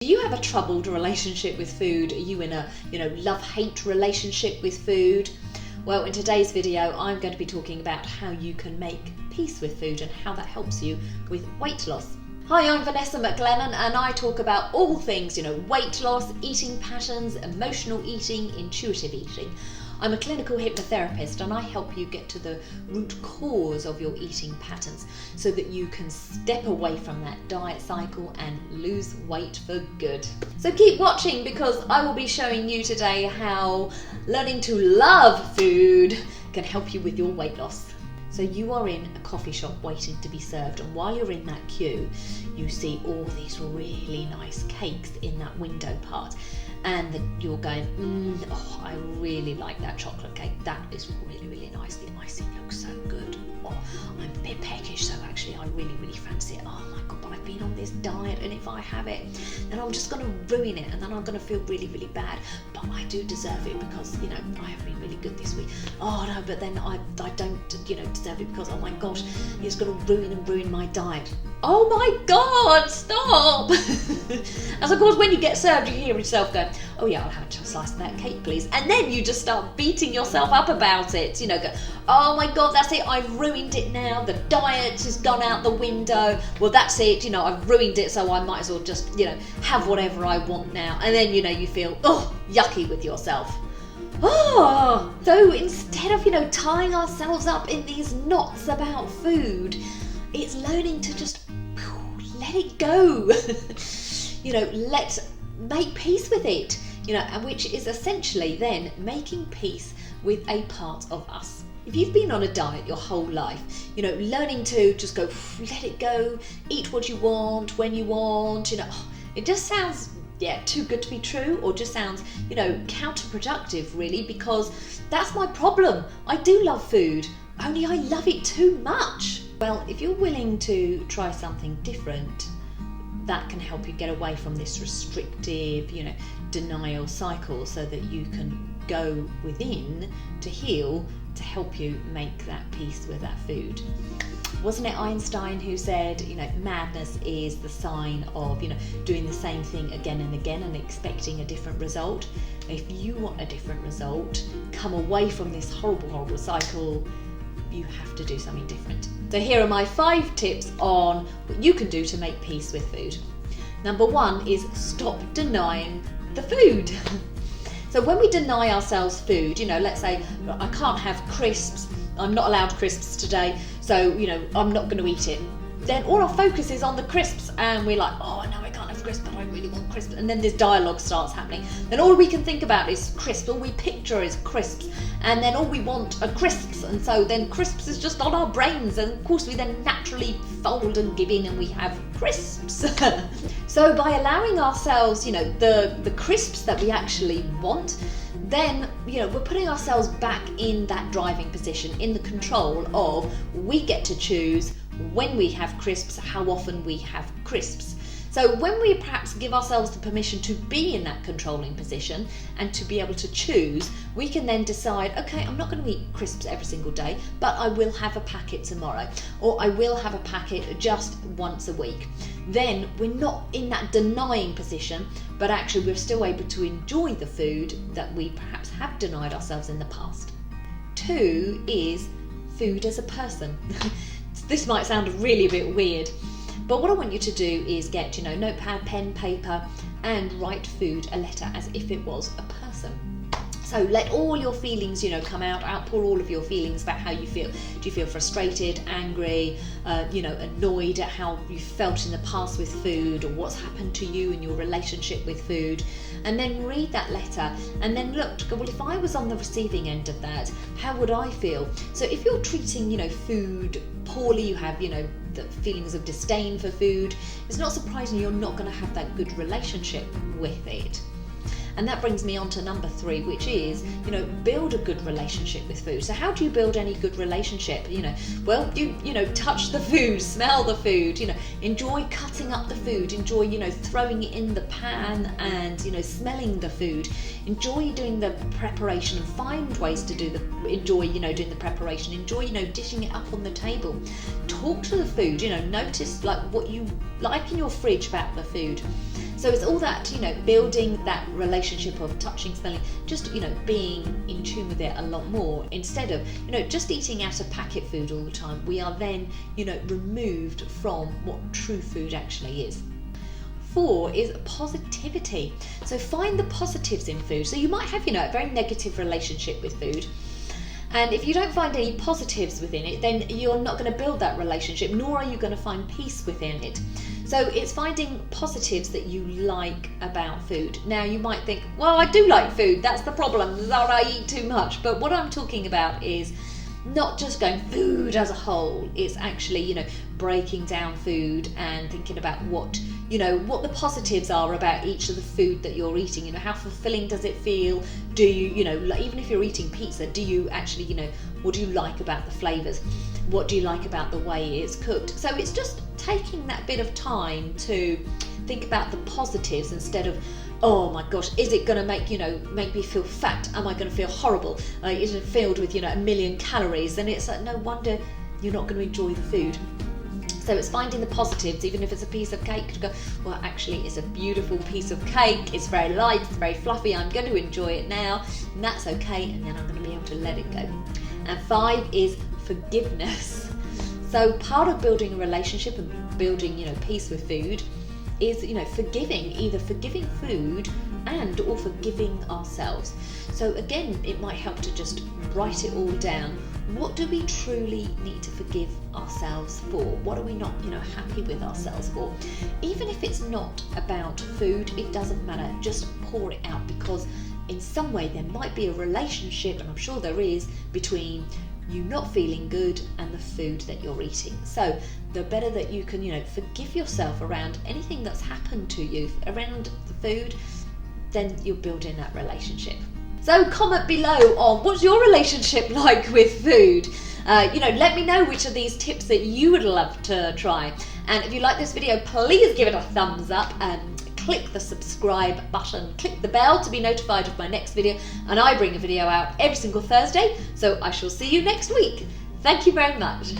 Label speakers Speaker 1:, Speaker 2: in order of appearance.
Speaker 1: Do you have a troubled relationship with food? Are you in a, love-hate relationship with food? Well, in today's video, I'm going to be talking about how you can make peace with food and how that helps you with weight loss. Hi, I'm Vanessa McLennan and I talk about all things, weight loss, eating patterns, emotional eating, intuitive eating. I'm a clinical hypnotherapist and I help you get to the root cause of your eating patterns so that you can step away from that diet cycle and lose weight for good. So keep watching because I will be showing you today how learning to love food can help you with your weight loss. So you are in a coffee shop waiting to be served, and while you're in that queue, you see all these really nice cakes in that window part. And you're going, I really like that chocolate cake. That is really, really nice. The icing looks so good. Oh, I'm a bit peckish, so actually I really, really fancy it. Oh my God, but I've been on this diet, and if I have it, then I'm just going to ruin it, and then I'm going to feel really, really bad. But I do deserve it because, I have been really good this week. Oh no, but then I don't, deserve it because, oh my gosh, it's going to ruin my diet. Oh my God, stop! As of course, when you get served, you hear yourself go, oh yeah, I'll have a slice of that cake, please. And then you just start beating yourself up about it. Go, oh my God, that's it. I've ruined it now. The diet has gone out the window. Well, that's it. I've ruined it, so I might as well just, have whatever I want now. And then, you feel, yucky with yourself. Oh, so instead of, tying ourselves up in these knots about food, it's learning to just let it go. Make peace with it, which is essentially then making peace with a part of us. If you've been on a diet your whole life, learning to just go, let it go, eat what you want, when you want, it just sounds, too good to be true, or just sounds, counterproductive really, because that's my problem. I do love food, only I love it too much. Well, if you're willing to try something different, that can help you get away from this restrictive, denial cycle so that you can go within to heal, to help you make that peace with that food. Wasn't it Einstein who said, madness is the sign of, doing the same thing again and again and expecting a different result? If you want a different result, come away from this horrible, horrible cycle, you have to do something different. So here are my 5 tips on what you can do to make peace with food. Number 1 is stop denying the food. So when we deny ourselves food, let's say I can't have crisps, I'm not allowed crisps today, so I'm not going to eat it. Then all our focus is on the crisps and we're like, oh no, I can't have crisps, but I really want crisps. And then this dialogue starts happening. Then all we can think about is crisps, all we picture is crisps. And then all we want are crisps. And so then crisps is just on our brains. And of course we then naturally fold and give in and we have crisps. So by allowing ourselves, the crisps that we actually want, then, we're putting ourselves back in that driving position, in the control of we get to choose when we have crisps, how often we have crisps. So when we perhaps give ourselves the permission to be in that controlling position and to be able to choose, we can then decide, okay, I'm not going to eat crisps every single day, but I will have a packet tomorrow, or I will have a packet just once a week. Then we're not in that denying position, but actually we're still able to enjoy the food that we perhaps have denied ourselves in the past. 2 is food as a person. This might sound really a bit weird, but what I want you to do is get, notepad, pen, paper, and write food a letter as if it was a person. So let all your feelings, come out, outpour all of your feelings about how you feel. Do you feel frustrated, angry, annoyed at how you felt in the past with food, or what's happened to you in your relationship with food? And then read that letter and then look, well, if I was on the receiving end of that, how would I feel? So if you're treating, food poorly, you have, the feelings of disdain for food, it's not surprising you're not going to have that good relationship with it. And that brings me on to number 3, which is, build a good relationship with food. So how do you build any good relationship? Well, you touch the food, smell the food, enjoy cutting up the food, enjoy, throwing it in the pan and, smelling the food. Enjoy doing the preparation and find ways to enjoy doing the preparation. Enjoy, dishing it up on the table. Talk to the food, notice like what you like in your fridge about the food. So it's all that, building that relationship of touching, smelling, just, being in tune with it a lot more, instead of, just eating out of packet food all the time. We are then, removed from what true food actually is. 4 is positivity. So find the positives in food. So you might have, a very negative relationship with food. And if you don't find any positives within it, then you're not going to build that relationship, nor are you going to find peace within it. So it's finding positives that you like about food. Now you might think, well, I do like food, that's the problem, that I eat too much. But what I'm talking about is not just going food as a whole. It's actually, breaking down food and thinking about what the positives are about each of the food that you're eating. How fulfilling does it feel? Do you, even if you're eating pizza, do you actually, what do you like about the flavors? What do you like about the way it's cooked? So it's just taking that bit of time to think about the positives instead of, oh my gosh, is it going to make me feel fat? Am I going to feel horrible? Is it filled with, 1 million calories? And it's like, no wonder you're not going to enjoy the food. So it's finding the positives, even if it's a piece of cake, to go, well, actually, it's a beautiful piece of cake. It's very light, it's very fluffy. I'm going to enjoy it now, and that's okay. And then I'm going to be able to let it go. And 5 is forgiveness. So part of building a relationship and building, peace with food is, forgiving, either forgiving food and or forgiving ourselves. So again, it might help to just write it all down. What do we truly need to forgive ourselves for? What are we not, happy with ourselves for? Even if it's not about food, it doesn't matter. Just pour it out, because in some way there might be a relationship, and I'm sure there is, between you not feeling good and the food that you're eating. So the better that you can, forgive yourself around anything that's happened to you around the food, then you're building that relationship. So comment below on what's your relationship like with food. Let me know which of these tips that you would love to try. And if you like this video, please give it a thumbs up and click the subscribe button, click the bell to be notified of my next video. And I bring a video out every single Thursday, so I shall see you next week. Thank you very much.